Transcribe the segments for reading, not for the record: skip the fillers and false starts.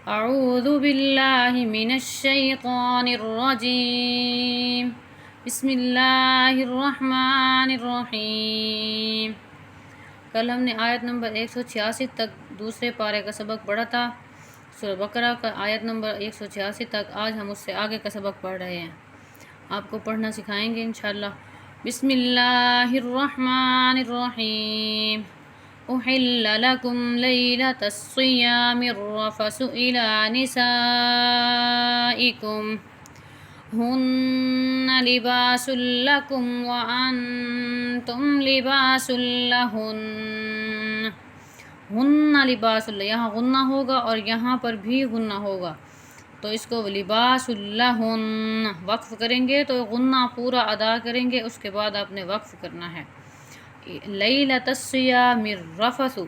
अऊज़ु बिल्लाहि मिनश्शैतानिर्रजीम। बिस्मिल्लाहिर्रहमानिर्रहीम। कल हमने आयत नंबर 186 तक दूसरे पारे का सबक पढ़ा था। सूरह बकरा का आयत नंबर 186 तक। आज हम उससे आगे का सबक पढ़ रहे हैं, आपको पढ़ना सिखाएंगे इंशाअल्लाह। बिस्मिल्लाहिर्रहमानिर्रहीम। उहिल्ल लकुम लैलतस्सियामिर रफसु इला निसाइकुम हुन्ना लिबासुल लकुम व अंतुम लिबासुल लहुन्न। हुन्ना लिबासुल, यहाँ गुन्ना होगा और यहाँ पर भी गुन्ना होगा, तो इसको लिबासुल लहुन्न वक्फ करेंगे तो गुन्ना पूरा अदा करेंगे, उसके बाद आपने वक्फ करना है। लैलतस्सियामिर रफसु,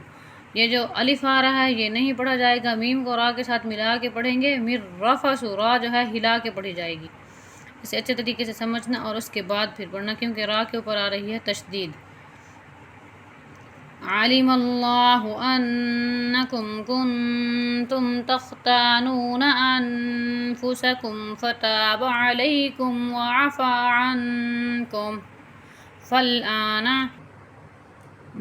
ये जो अलिफ आ रहा है ये नहीं पढ़ा जाएगा, मीम को रा के साथ मिला के पढ़ेंगे। मिर रफसु, रा जो है हिला के पढ़ी जाएगी। इसे अच्छे तरीके से समझना और उसके बाद फिर पढ़ना, क्योंकि रा के ऊपर आ रही है तशदीद। अलिमल्लाहु अन्नकुम कुंतुम तख्तानून अनफुसकुम फताब अलैकुम व अफ़ा अन्कुम फलआना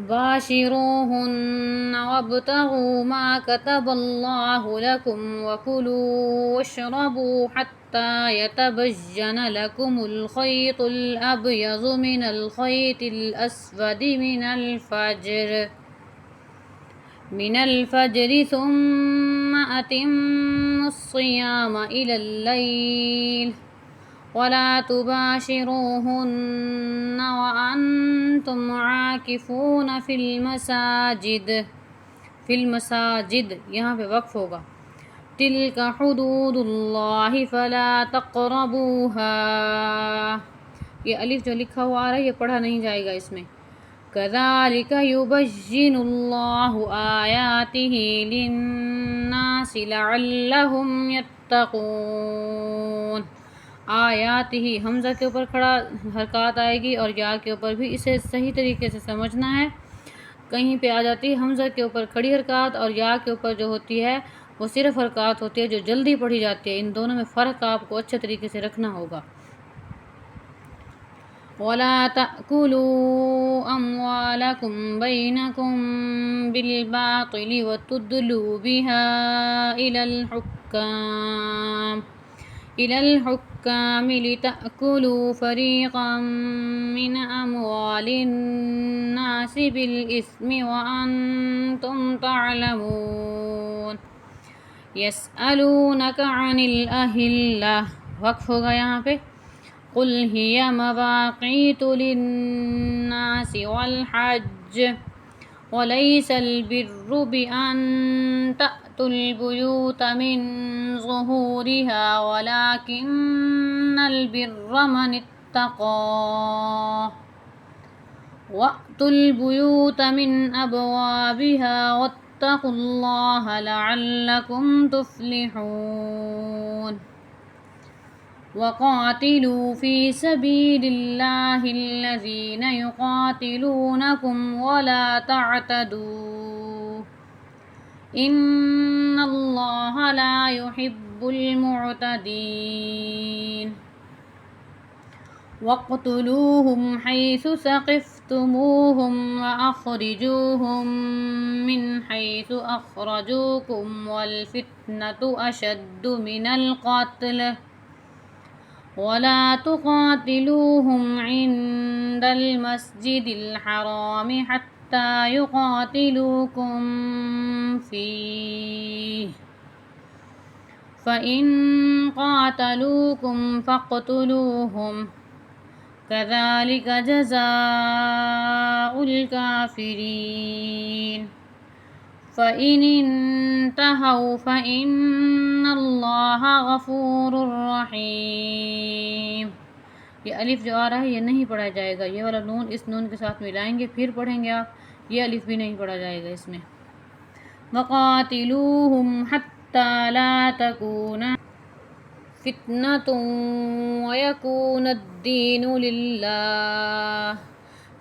बाशिरूहुन्न वब्तगू मा कतबल्लाहु लकुम वकुलू वश्रबू हत्ता यतबय्यन लकुमुल खैतुल अब्यज़ु मिनल खैतिल अस्वदि मिनल फज्रि सुम्मा अतिम्मुस्सियाम इलल लैल वला तुबाशिरूहुन्न व अंतुम आकिफून फिल मसाजिद, यहाँ पे वक्फ होगा। तिल्का हुदूदुल्लाहि फला तक़रबूहा, ये अलिफ जो लिखा हुआ आ रहा है ये पढ़ा नहीं जाएगा इसमें। कज़ालिका युबय्यिनुल्लाहु आयातिही लिन्नासि लअल्लहुम यत्तक़ून। आयात ही हमज़ा के ऊपर खड़ा हरकत आएगी और या के ऊपर भी, इसे सही तरीके से समझना है। कहीं पे आ जाती है हमज़ा के ऊपर खड़ी हरकत और या के ऊपर जो होती है वो सिर्फ हरकत होती है जो जल्दी पढ़ी जाती है। इन दोनों में फ़र्क आपको अच्छे तरीके से रखना होगा। वला तअकुलू अम्वालकुम बैनकुम बिलबातिल व तुदलू बिहा इलल हुक्काम लितअकुलू फरीक़म मिन अम्वालिन नासि बिल इस्मि व अंतुम तअलमून। यसअलूनका अनिल अहिल्ला, वक्फ होगा यहाँ पे। कुल हिया मवाक़ीतु लिन्नासि वल हज्ज वलैसल बिर्रु बिअन तअतुल बुयूत मिन ज़ुहूरिहा वलाकिन्नल बिर्र मन इत्तक़ा वअतुल बुयूत मिन अबवाबिहा वत्तक़ुल्लाह लअल्लकुम तुफ्लिहून। वक़ातिलू फ़ी सबीलिल्लाहिल्लज़ीना युक़ातिलूनकुम वला तअतदू इन्नल्लाह ला युहिब्बुल मुअतदीन। वक़्तुलूहुम हैसु सक़िफ़्तुमूहुम व अख़रिजूहुम मिन हैसु अख़रजूकुम वल फ़ित्नतु अशद्दु मिनल क़त्ल वला तुक़ातिलूहुम इंदल मस्जिदिल हरामि हत्ता युक़ातिलूकुम फ़ीह फ़इन क़ातलूकुम फ़क़्तुलूहुम कज़ालिका जज़ाउल काफ़िरीन। फ़इन इंतहौ फ़इन्नल्लाह गफ़ूरुर रहीम। ये अलिफ जो आ रहा है ये नहीं पढ़ा जाएगा, ये वाला नून इस नून के साथ मिलाएंगे फिर पढ़ेंगे आप। ये अलिफ भी नहीं पढ़ा जाएगा इसमें। वक़ातिलूहुम हत्ता ला तकूना फ़ित्नतुन व यकूनद्दीनु लिल्लाह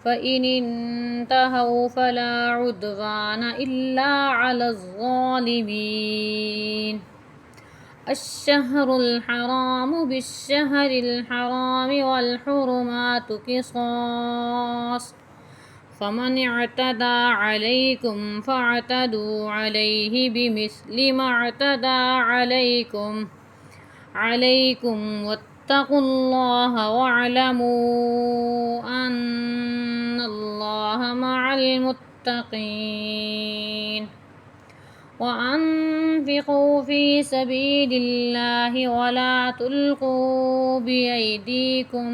फ़इन इंतहौ फ़ला उद्वान इल्ला अलज़्ज़ालिमीन। अश्शहरुल हरामु बिश्शहरिल हरामि वल हुरुमातु क़िसास फमन अतदा अलैकुम फ़अतदू अलैहि बिमिस्लि मा अतदा अलैकुम वत्तकुल्लाह वअलमू अन्नल्लाह मअल मुत्तक़ीन वअन्फ़िक़ू फ़ी सबीलिल्लाहि वला तुल्क़ू बिअयदीकुम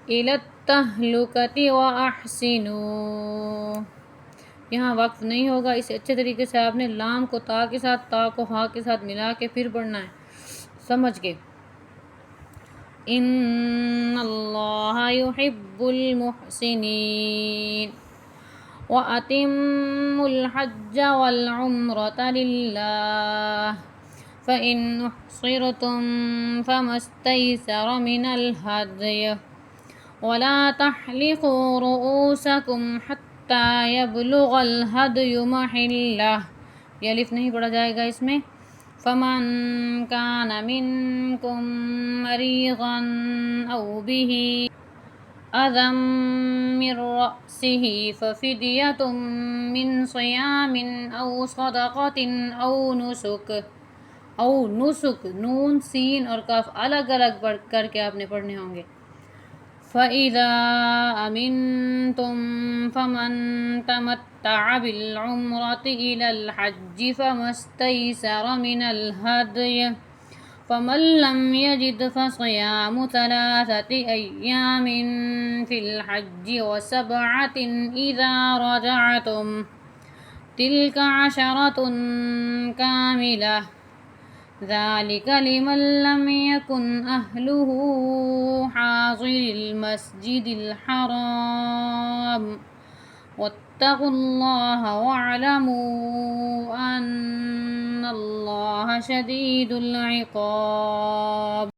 इलत्तहलुकति वअहसिनू। यहाँ वक्फ नहीं होगा। इसे अच्छे तरीके से आपने लाम को ता के साथ, ता को हा के साथ मिला के फिर पढ़ना है, समझ के। इन्नल्लाह युहिब्बुल मुहसिनीन व अतिम्मुल हज्ज वल उम्रता लिल्लाह फ़इन उहसिरतुम फ़मस्तैसर मिनल हदय वला तहलिक़ू रुऊसकुम हत्ता यबलुगल हदयु महिल्लह। ये अलिफ नहीं पढ़ा जाएगा इसमें। फ़मन कान मिनकुम मरीज़न औ बिही अज़म मिन रअसिही फ़फ़िदियतुम मिन सियामिन औ सदक़तिन औ नुसुक नून सीन और काफ अलग अलग पढ़ करके आपने पढ़ने होंगे। फ़इज़ा अमिनतुम फ़मन तमत्तअ बिल उम्रति इलल हज्जि फ़मस्तैसर मिनल हदय फ़मन लम यजिद फ़सियामु सलासति अय्यामिन फ़िल हज्जि व सबअतिन इज़ा रजअतुम तिल्क अशरतुन कामिलह ज़ालिक लिमन लम यकुन अहलुहु हाज़िरिल मस्जिदिल हराम वत्तकुल्लाह वअलमू अन्नल्लाह शदीदुल इक़ाब।